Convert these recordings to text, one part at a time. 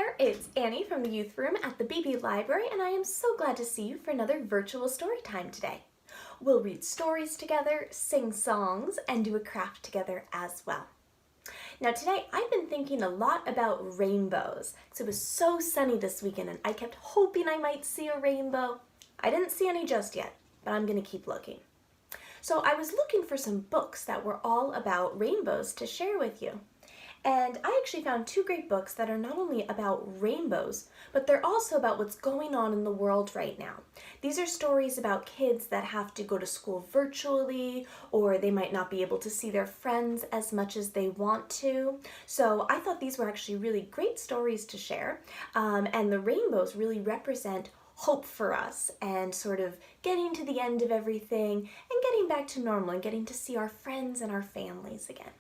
there, it's Annie from the Youth Room at the BB Library, and I am so glad to see you for another virtual story time today. We'll read stories together, sing songs, and do a craft together as well. Now today, I've been thinking a lot about rainbows, because it was so sunny this weekend and I kept hoping I might see a rainbow. I didn't see any just yet, but I'm going to keep looking. So I was looking for some books that were all about rainbows to share with you. And I actually found two great books that are not only about rainbows, but they're also about what's going on in the world right now. These are stories about kids that have to go to school virtually, or they might not be able to see their friends as much as they want to. So I thought these were actually really great stories to share, and the rainbows really represent hope for us and sort of getting to the end of everything and getting back to normal and getting to see our friends and our families again.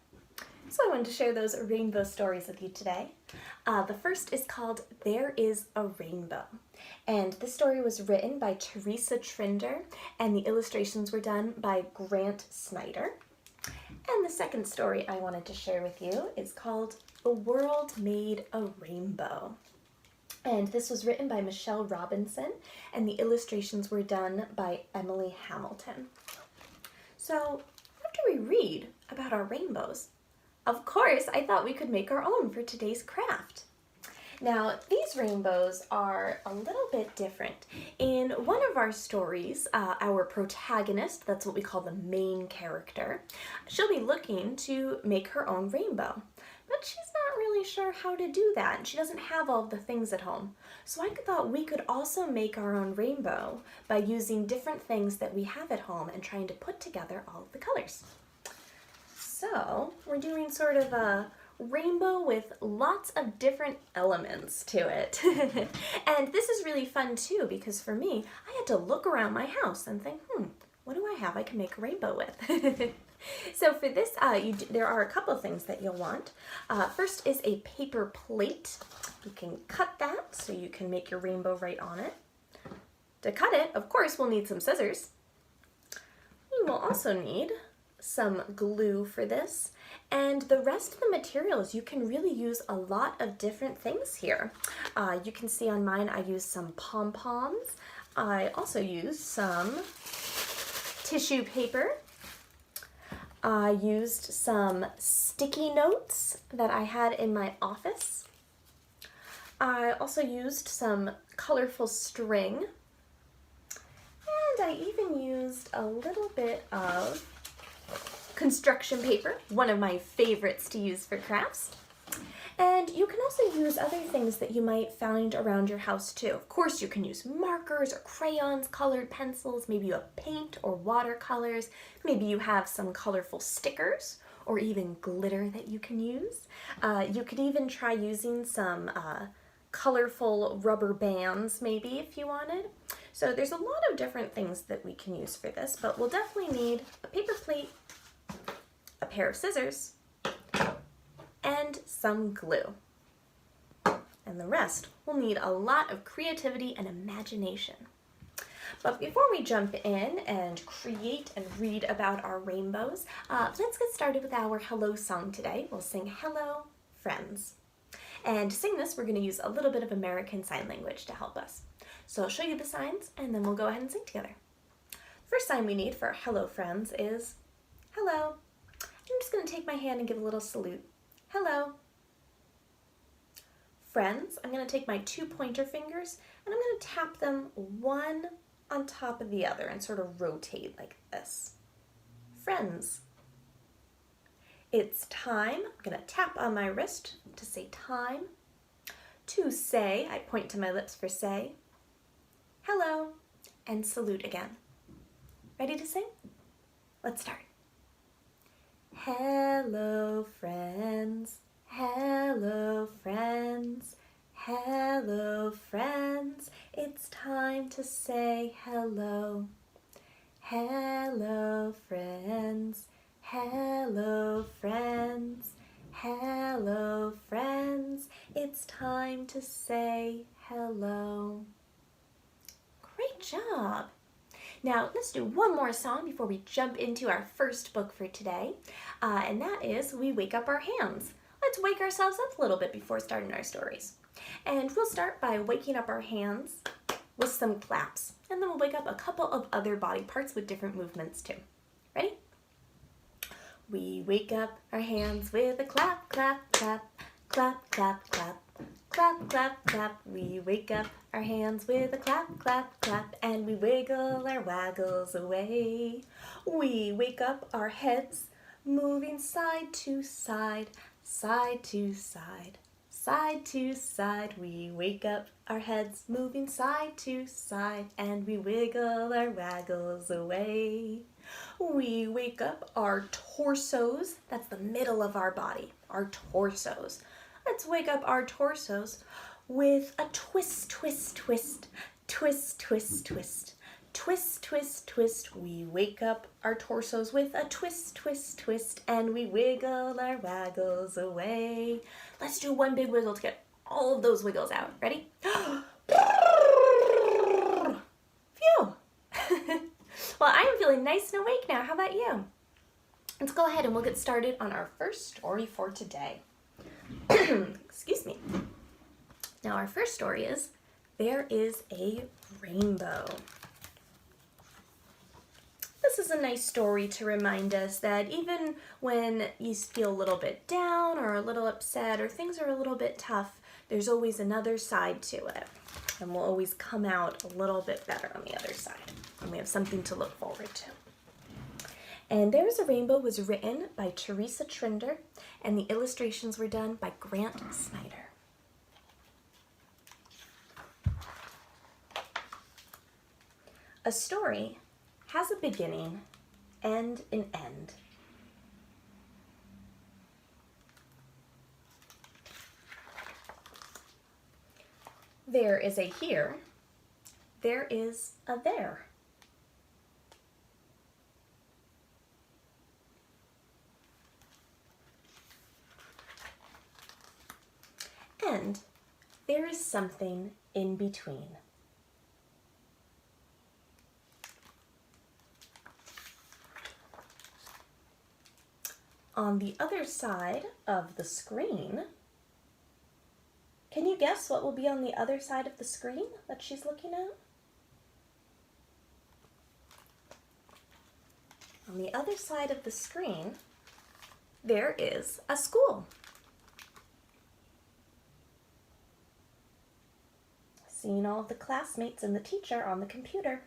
So I wanted to share those rainbow stories with you today. The first is called There Is a Rainbow. And this story was written by Teresa Trinder and the illustrations were done by Grant Snyder. And the second story I wanted to share with you is called The World Made a Rainbow. And this was written by Michelle Robinson and the illustrations were done by Emily Hamilton. So after we read about our rainbows, of course, I thought we could make our own for today's craft. Now, these rainbows are a little bit different. In one of our stories, our protagonist, that's what we call the main character, she'll be looking to make her own rainbow. But she's not really sure how to do that, and she doesn't have all of the things at home. So I thought we could also make our own rainbow by using different things that we have at home and trying to put together all of the colors. So we're doing sort of a rainbow with lots of different elements to it. And this is really fun too, because for me, I had to look around my house and think, what do I have I can make a rainbow with? So for this, there are a couple of things that you'll want. First is a paper plate. You can cut that so you can make your rainbow right on it. To cut it, of course, we'll need some scissors. We will also need some glue for this, and the rest of the materials, you can really use a lot of different things here. You can see on mine I used some pom-poms. I also used some tissue paper. I used some sticky notes that I had in my office. I also used some colorful string, and I even used a little bit of construction paper, one of my favorites to use for crafts. And you can also use other things that you might find around your house too. Of course, you can use markers or crayons, colored pencils, maybe you have paint or watercolors, maybe you have some colorful stickers or even glitter that you can use. You could even try using some colorful rubber bands maybe if you wanted. So there's a lot of different things that we can use for this, but we'll definitely need a paper plate, a pair of scissors, and some glue. And the rest will need a lot of creativity and imagination. But before we jump in and create and read about our rainbows, let's get started with our hello song today. We'll sing Hello Friends. And to sing this, we're going to use a little bit of American Sign Language to help us. So I'll show you the signs and then we'll go ahead and sing together. First sign we need for Hello Friends is hello. I'm just going to take my hand and give a little salute. Hello. Friends, I'm going to take my two pointer fingers and I'm going to tap them one on top of the other and sort of rotate like this. Friends. It's time. I'm going to tap on my wrist to say time. To say, I point to my lips for say. Hello. And salute again. Ready to sing? Let's start. Hello friends, hello friends, hello friends, it's time to say hello. Hello friends, hello friends, hello friends, it's time to say hello. Great job! Now, let's do one more song before we jump into our first book for today, and that is We Wake Up Our Hands. let's wake ourselves up a little bit before starting our stories. And we'll start by waking up our hands with some claps. And then we'll wake up a couple of other body parts with different movements too. Ready? We wake up our hands with a clap, clap, clap, clap, clap, clap, clap, clap, clap. We wake up our hands with a clap, clap, clap, and we wiggle our waggles away. We wake up our heads moving side to side, side to side, side to side. We wake up our heads moving side to side, and we wiggle our waggles away. We wake up our torsos, that's the middle of our body, our torsos. Let's wake up our torsos with a twist, twist, twist, twist, twist, twist, twist, twist, twist. We wake up our torsos with a twist, twist, twist, and we wiggle our waggles away. Let's do one big wiggle to get all of those wiggles out. Ready? Phew! Well, I'm feeling nice and awake now. How about you? Let's go ahead and we'll get started on our first story for today. Excuse me. Now our first story is, There is a Rainbow. This is a nice story to remind us that even when you feel a little bit down or a little upset or things are a little bit tough, there's always another side to it. And we'll always come out a little bit better on the other side. And we have something to look forward to. And There is a Rainbow was written by Teresa Trinder, and the illustrations were done by Grant Snyder. A story has a beginning and an end. There is a here, there is a there. And there is something in between. On the other side of the screen, can you guess what will be on the other side of the screen that she's looking at? On the other side of the screen, there is a school. Seeing all of the classmates and the teacher on the computer.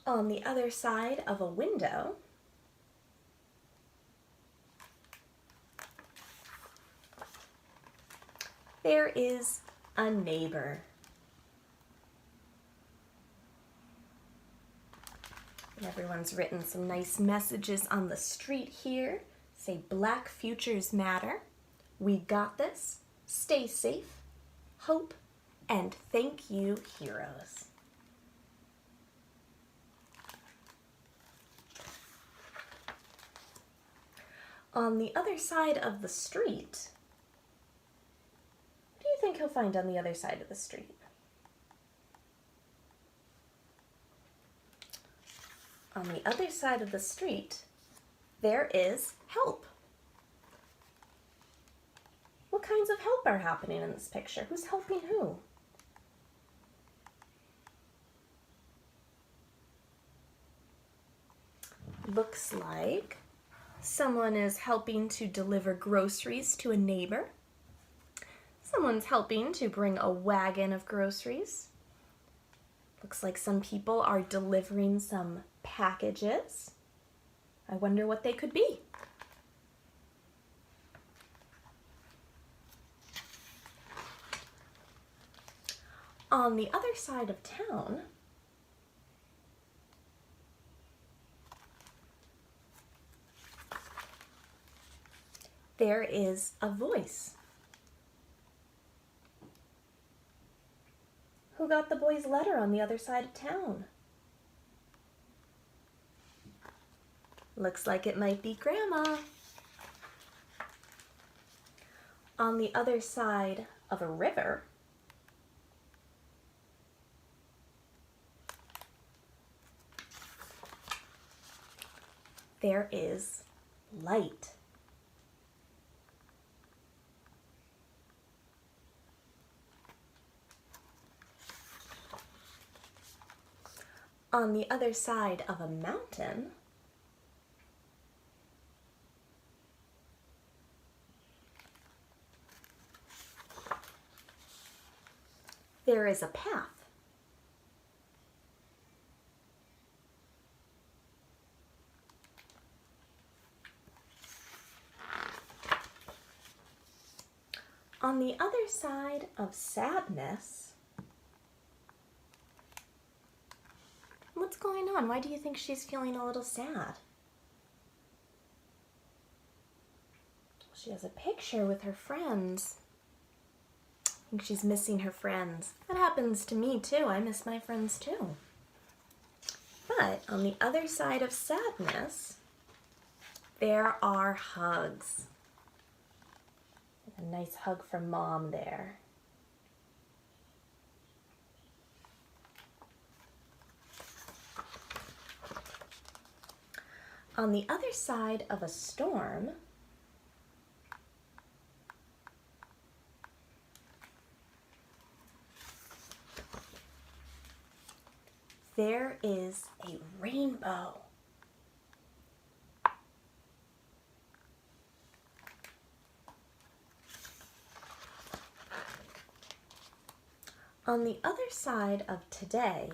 On the other side of a window, there is a neighbor. And everyone's written some nice messages on the street here. Say, Black futures matter. We got this. Stay safe. Hope. And thank you, heroes. On the other side of the street, what do you think he'll find on the other side of the street? On the other side of the street, there is help. What kinds of help are happening in this picture? Who's helping who? Looks like someone is helping to deliver groceries to a neighbor. Someone's helping to bring a wagon of groceries. Looks like some people are delivering some packages. I wonder what they could be. On the other side of town, there is a voice. Who got the boy's letter on the other side of town? Looks like it might be Grandma. On the other side of a river, there is light. On the other side of a mountain, there is a path. On the other side of sadness, what's going on? Why do you think she's feeling a little sad? She has a picture with her friends. I think she's missing her friends. That happens to me too. I miss my friends too. But on the other side of sadness, there are hugs. A nice hug from Mom there. On the other side of a storm, there is a rainbow. On the other side of today,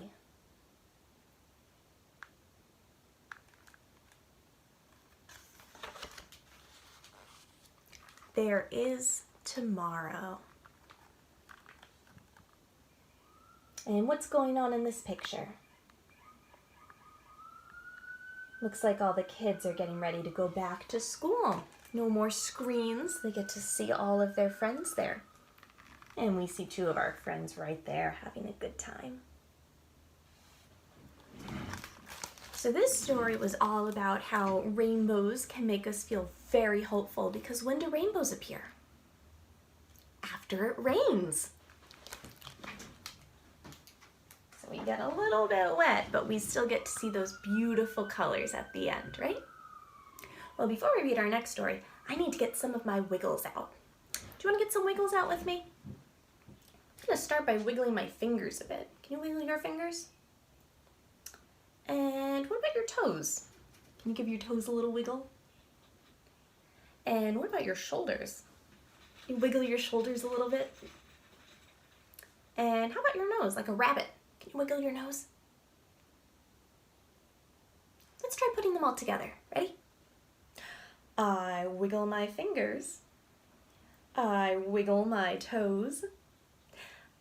there is tomorrow. And what's going on in this picture? Looks like all the kids are getting ready to go back to school. No more screens. They get to see all of their friends there. And we see two of our friends right there having a good time. So this story was all about how rainbows can make us feel very hopeful, because when do rainbows appear? After it rains. So we get a little bit wet, but we still get to see those beautiful colors at the end, right? Well, before we read our next story, I need to get some of my wiggles out. Do you want to get some wiggles out with me? I'm going to start by wiggling my fingers a bit. Can you wiggle your fingers? And what about your toes? Can you give your toes a little wiggle? And what about your shoulders? Can you wiggle your shoulders a little bit? And how about your nose, like a rabbit? Can you wiggle your nose? Let's try putting them all together. Ready? I wiggle my fingers. I wiggle my toes.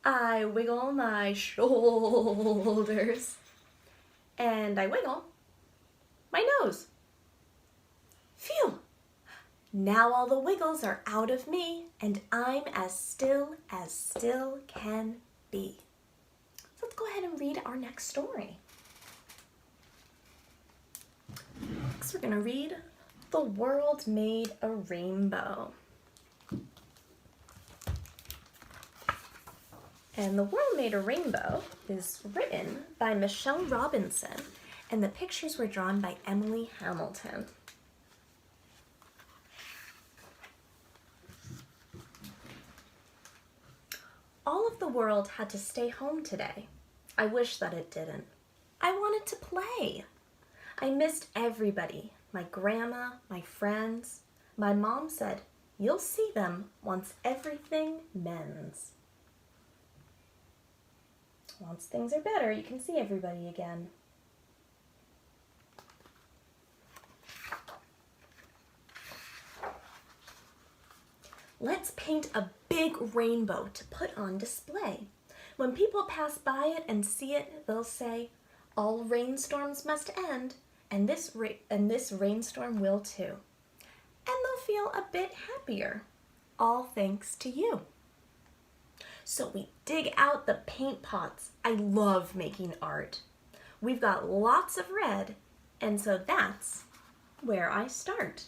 I wiggle my shoulders. And I wiggle my nose. Phew! Now all the wiggles are out of me, and I'm as still can be. So let's go ahead and read our next story. Next we're going to read The World Made a Rainbow. And The World Made a Rainbow is written by Michelle Robinson, and the pictures were drawn by Emily Hamilton. All of the world had to stay home today. I wish that it didn't. I wanted to play. I missed everybody, my grandma, my friends. My mom said, "You'll see them once everything mends." Once things are better, you can see everybody again. Let's paint a big rainbow to put on display. When people pass by it and see it, they'll say, "All rainstorms must end, and this rainstorm will too." And they'll feel a bit happier, all thanks to you. So we dig out the paint pots. I love making art. We've got lots of red, and so that's where I start.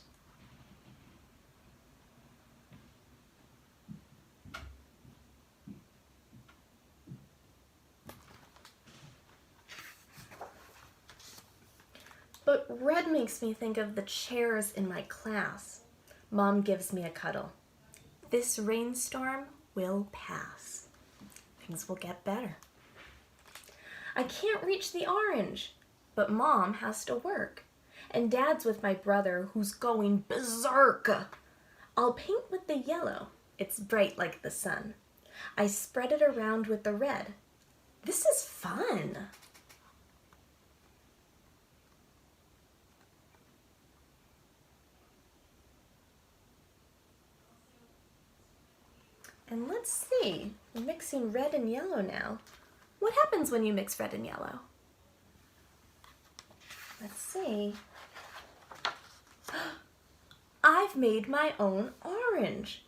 But red makes me think of the chairs in my class. Mom gives me a cuddle. This rainstorm will pass. Things will get better. I can't reach the orange, but Mom has to work. And Dad's with my brother who's going berserk. I'll paint with the yellow. It's bright like the sun. I spread it around with the red. This is fun. And let's see, we're mixing red and yellow now. What happens when you mix red and yellow? Let's see. I've made my own orange,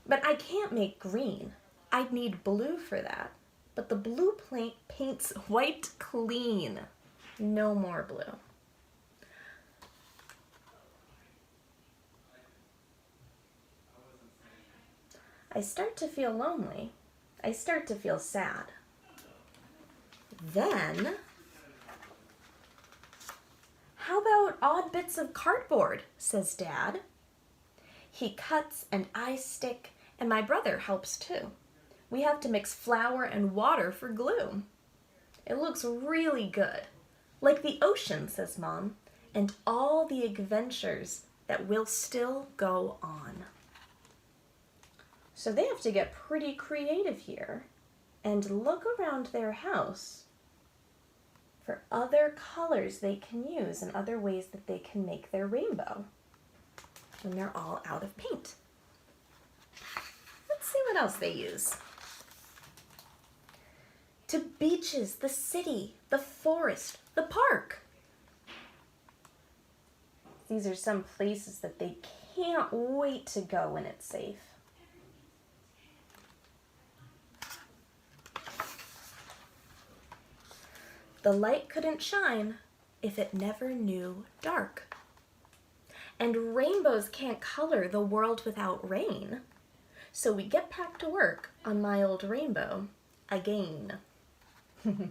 but I can't make green. I'd need blue for that, but the blue paints white clean. No more blue. I start to feel lonely. I start to feel sad. Then, how about odd bits of cardboard, says Dad. He cuts and I stick, and my brother helps too. We have to mix flour and water for glue. It looks really good, like the ocean, says Mom, and all the adventures that will still go on. So they have to get pretty creative here and look around their house for other colors they can use and other ways that they can make their rainbow when they're all out of paint. Let's see what else they use. To beaches, the city, the forest, the park. These are some places that they can't wait to go when it's safe. The light couldn't shine if it never knew dark. And rainbows can't color the world without rain. So we get back to work on my old rainbow again. I've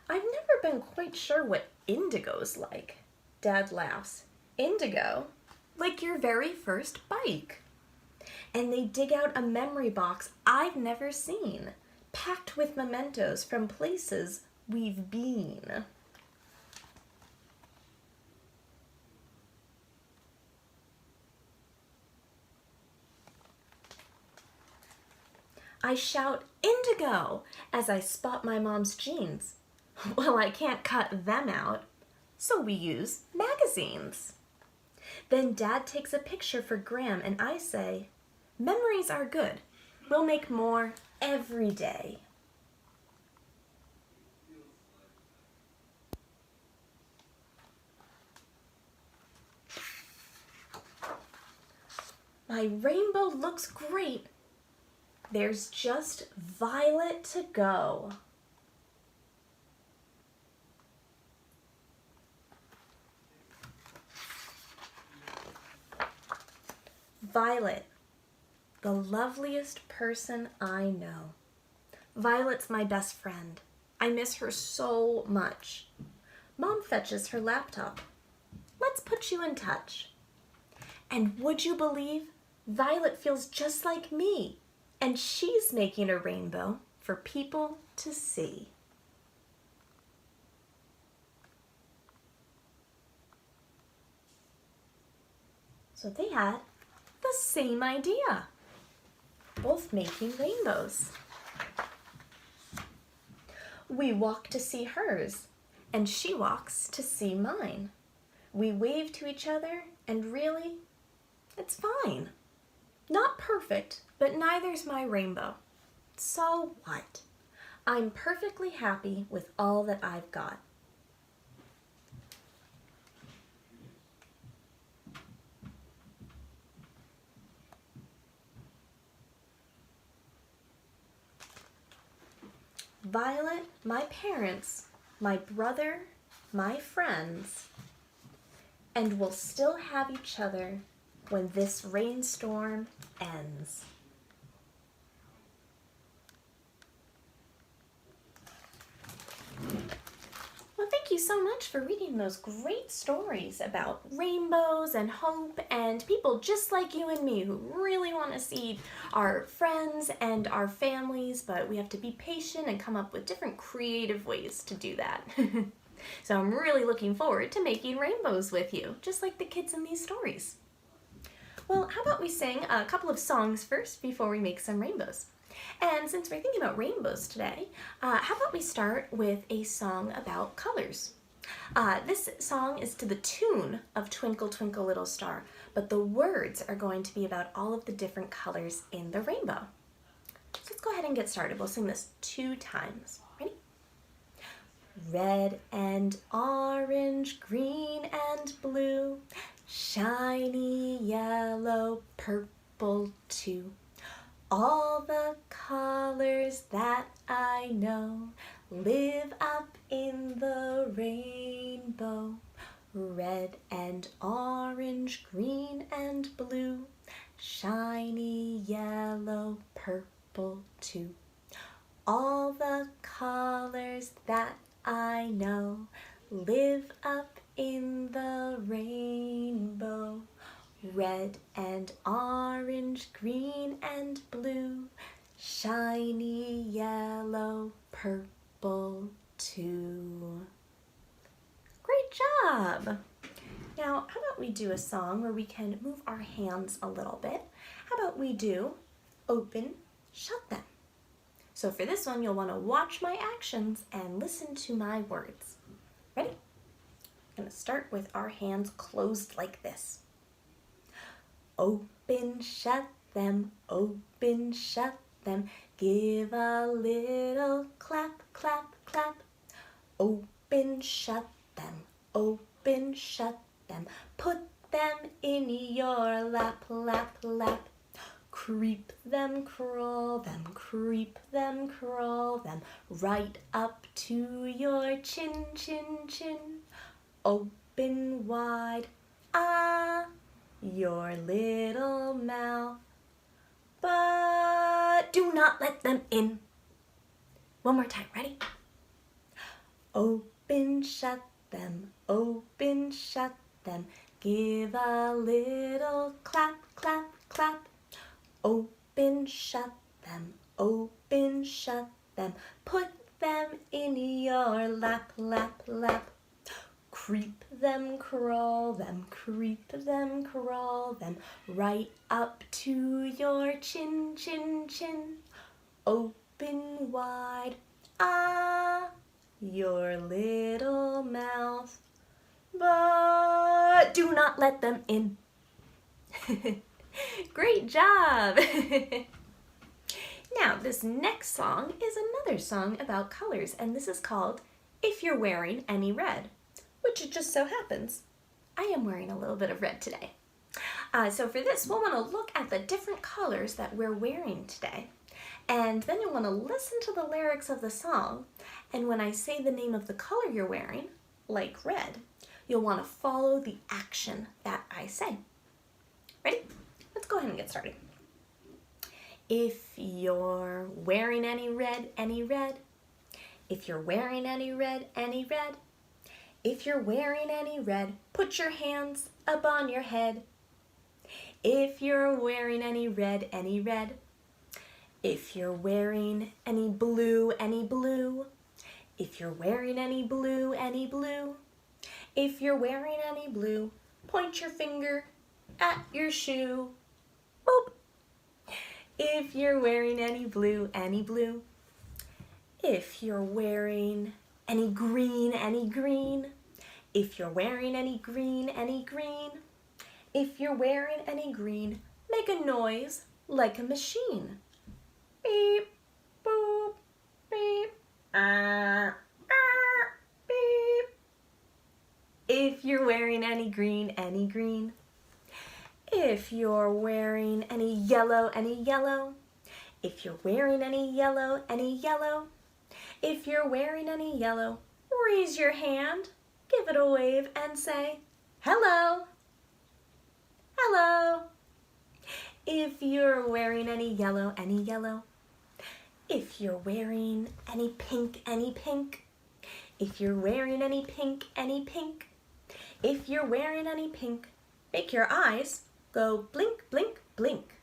never been quite sure what indigo's like. Dad laughs. Indigo? Like your very first bike. And they dig out a memory box I've never seen, packed with mementos from places we've been. I shout, "Indigo!" as I spot my mom's jeans. Well, I can't cut them out, so we use magazines. Then Dad takes a picture for Graham and I say, "Memories are good. We'll make more every day." My rainbow looks great. There's just violet to go. Violet, the loveliest person I know. Violet's my best friend. I miss her so much. Mom fetches her laptop. Let's put you in touch. And would you believe, Violet feels just like me, and she's making a rainbow for people to see. So they had the same idea, both making rainbows. We walk to see hers, and she walks to see mine. We wave to each other, and really, it's fine. Not perfect, but neither's my rainbow. So what? I'm perfectly happy with all that I've got. Violet, my parents, my brother, my friends, and we'll still have each other when this rainstorm ends. Well, thank you so much for reading those great stories about rainbows and hope and people just like you and me who really want to see our friends and our families, but we have to be patient and come up with different creative ways to do that. So I'm really looking forward to making rainbows with you, just like the kids in these stories. Well, how about we sing a couple of songs first before we make some rainbows? And since we're thinking about rainbows today, how about we start with a song about colors? This song is to the tune of Twinkle, Twinkle, Little Star, but the words are going to be about all of the different colors in the rainbow. So let's go ahead and get started. We'll sing this 2 times. Ready? Red and orange, green and blue, shiny yellow, purple too. All the colors that I know live up in the rainbow. Red and orange, green and blue, shiny yellow, purple too. All the colors that I know live up in the rainbow. Red and orange, green and blue, shiny yellow, purple too. Great job! Now, how about we do a song where we can move our hands a little bit? How about we do open, shut them? So for this one, you'll want to watch my actions and listen to my words. Ready? I'm going to start with our hands closed like this. Open, shut them, open, shut them. Give a little clap, clap, clap. Open, shut them, open, shut them. Put them in your lap, lap, lap. Creep them, crawl them, creep them, crawl them. Right up to your chin, chin, chin. Open wide, your little mouth, but do not let them in. One more time, ready? Open, shut them, open, shut them. Give a little clap, clap, clap. Open, shut them, open, shut them. Put them in your lap, lap, lap. Creep them, crawl them, creep them, crawl them, right up to your chin, chin, chin. Open wide, your little mouth, but do not let them in. Great job! Now, this next song is another song about colors, and this is called If You're Wearing Any Red, which it just so happens I am wearing a little bit of red today. So for this, we'll want to look at the different colors that we're wearing today, and then you'll want to listen to the lyrics of the song, and when I say the name of the color you're wearing, like red, you'll want to follow the action that I say. Ready? Let's go ahead and get started. If you're wearing any red, any red. If you're wearing any red, any red. If you're wearing any red, put your hands up on your head. If you're wearing any red, any red. If you're wearing any blue, any blue. If you're wearing any blue, any blue. If you're wearing any blue, point your finger at your shoe. Boop. If you're wearing any blue, any blue. If you're wearing any green, any green. If you're wearing any green, any green. If you're wearing any green, make a noise like a machine. Beep, boop, beep, beep. If you're wearing any green, any green. If you're wearing any yellow, any yellow. If you're wearing any yellow, any yellow. If you're wearing any yellow, raise your hand, give it a wave, and say, hello. Hello. If you're wearing any yellow, if you're wearing any pink, if you're wearing any pink, if you're wearing any pink, make your eyes go blink, blink, blink.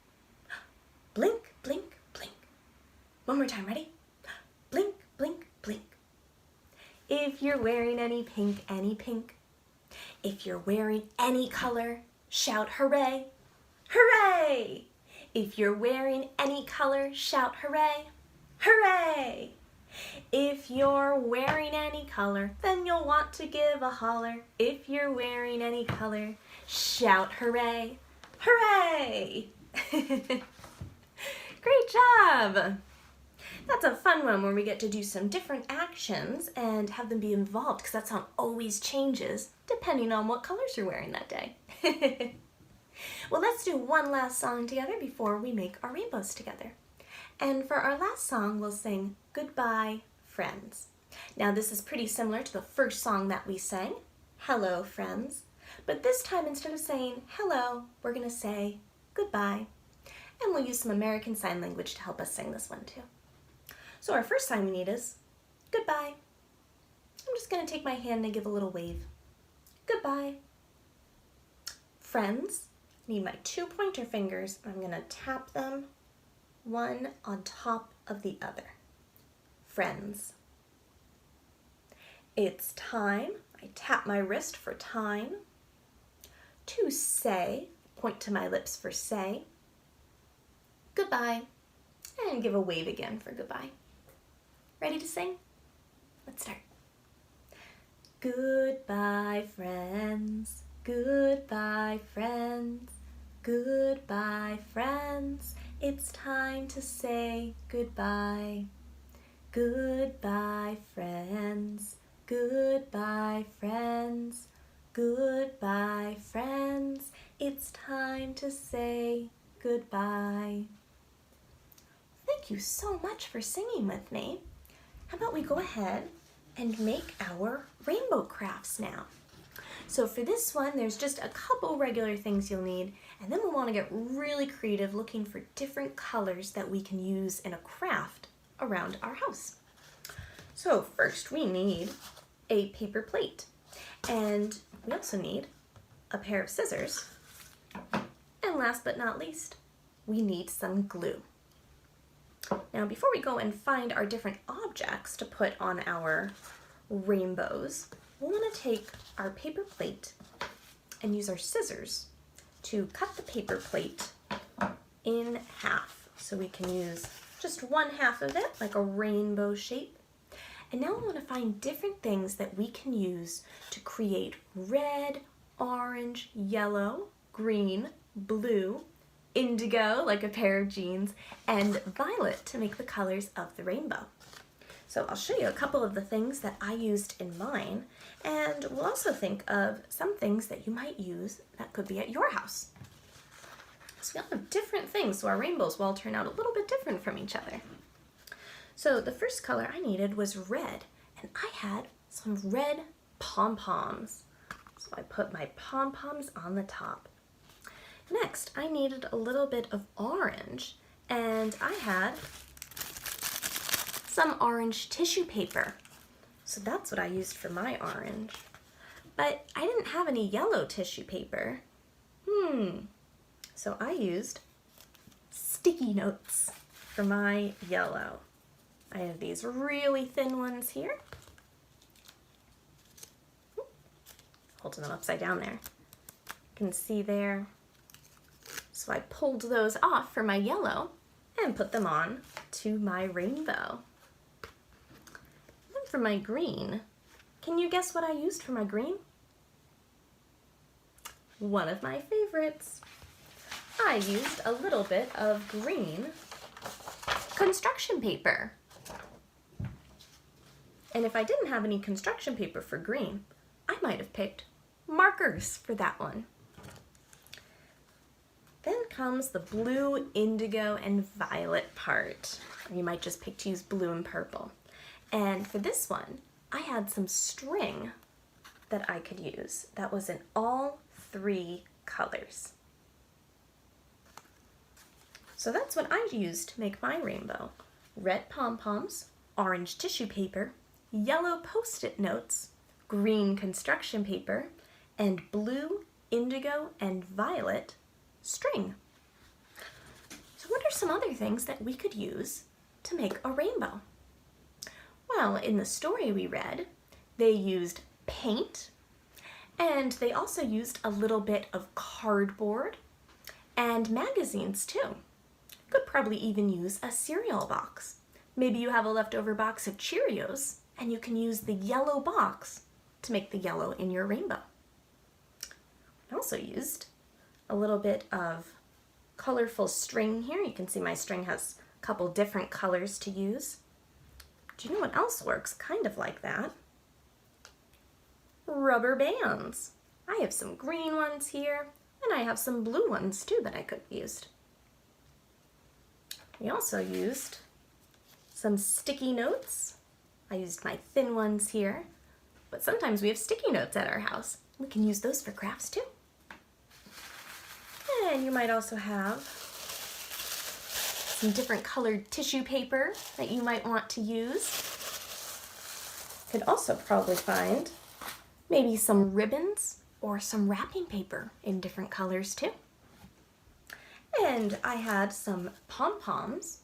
Blink, blink, blink. One more time, ready? Blink, blink, blink. If you're wearing any pink, if you're wearing any color, shout hooray, hooray! If you're wearing any color, shout hooray, hooray! If you're wearing any color, then you'll want to give a holler. If you're wearing any color, shout hooray, hooray! Great job! That's a fun one where we get to do some different actions and have them be involved, because that sound always changes depending on what colors you're wearing that day. Well, let's do one last song together before we make our rainbows together. And for our last song, we'll sing Goodbye, Friends. Now, this is pretty similar to the first song that we sang, Hello, Friends. But this time, instead of saying hello, we're going to say goodbye. And we'll use some American Sign Language to help us sing this one too. So our first sign we need is goodbye. I'm just going to take my hand and give a little wave. Goodbye. Friends, I need my 2 pointer fingers. I'm going to tap them one on top of the other. Friends. It's time. I tap my wrist for time. To say, point to my lips for say. Goodbye. And give a wave again for goodbye. Ready to sing? Let's start. Goodbye, friends. Goodbye, friends. Goodbye, friends. It's time to say goodbye. Goodbye, friends. Goodbye, friends. Goodbye, friends. It's time to say goodbye. Thank you so much for singing with me. How about we go ahead and make our rainbow crafts now? So for this one, there's just a couple regular things you'll need, and then we'll want to get really creative looking for different colors that we can use in a craft around our house. So first we need a paper plate, and we also need a pair of scissors, and last but not least, we need some glue. Now before we go and find our different objects to put on our rainbows, we'll want to take our paper plate and use our scissors to cut the paper plate in half. So we can use just one half of it, like a rainbow shape. And now we want to find different things that we can use to create red, orange, yellow, green, blue, indigo, like a pair of jeans, and violet to make the colors of the rainbow. So I'll show you a couple of the things that I used in mine, and we'll also think of some things that you might use that could be at your house. So we all have different things, so our rainbows will all turn out a little bit different from each other. So the first color I needed was red, and I had some red pom-poms. So I put my pom-poms on the top. Next, I needed a little bit of orange, and I had some orange tissue paper. So that's what I used for my orange. But I didn't have any yellow tissue paper. So I used sticky notes for my yellow. I have these really thin ones here. Holding them upside down there. You can see there. So I pulled those off for my yellow and put them on to my rainbow. And for my green, can you guess what I used for my green? One of my favorites. I used a little bit of green construction paper. And if I didn't have any construction paper for green, I might have picked markers for that one. Then comes the blue, indigo, and violet part. Or you might just pick to use blue and purple. And for this one, I had some string that I could use that was in all three colors. So that's what I used to make my rainbow. Red pom-poms, orange tissue paper, yellow Post-it notes, green construction paper, and blue, indigo, and violet string. So what are some other things that we could use to make a rainbow? Well, in the story we read, they used paint, and they also used a little bit of cardboard and magazines too. Could probably even use a cereal box. Maybe you have a leftover box of Cheerios and you can use the yellow box to make the yellow in your rainbow. I also used a little bit of colorful string here. You can see my string has a couple different colors to use. Do you know what else works kind of like that? Rubber bands. I have some green ones here, and I have some blue ones too that I could have used. We also used some sticky notes. I used my thin ones here, but sometimes we have sticky notes at our house. We can use those for crafts too. And you might also have some different colored tissue paper that you might want to use. You could also probably find maybe some ribbons or some wrapping paper in different colors too. And I had some pom-poms.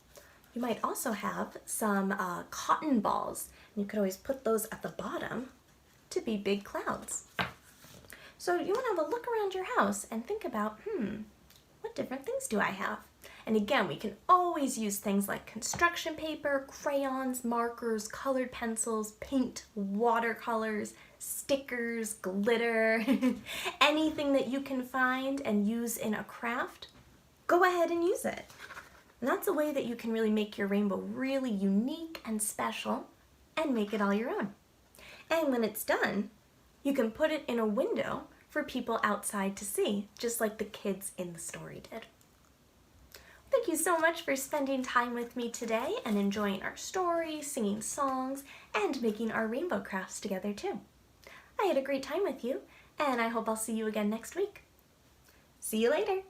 You might also have some cotton balls. You could always put those at the bottom to be big clouds. So you want to have a look around your house and think about, what different things do I have? And again, we can always use things like construction paper, crayons, markers, colored pencils, paint, watercolors, stickers, glitter, anything that you can find and use in a craft, go ahead and use it. And that's a way that you can really make your rainbow really unique and special and make it all your own. And when it's done, you can put it in a window for people outside to see, just like the kids in the story did. Thank you so much for spending time with me today and enjoying our story, singing songs, and making our rainbow crafts together too. I had a great time with you, and I hope I'll see you again next week. See you later!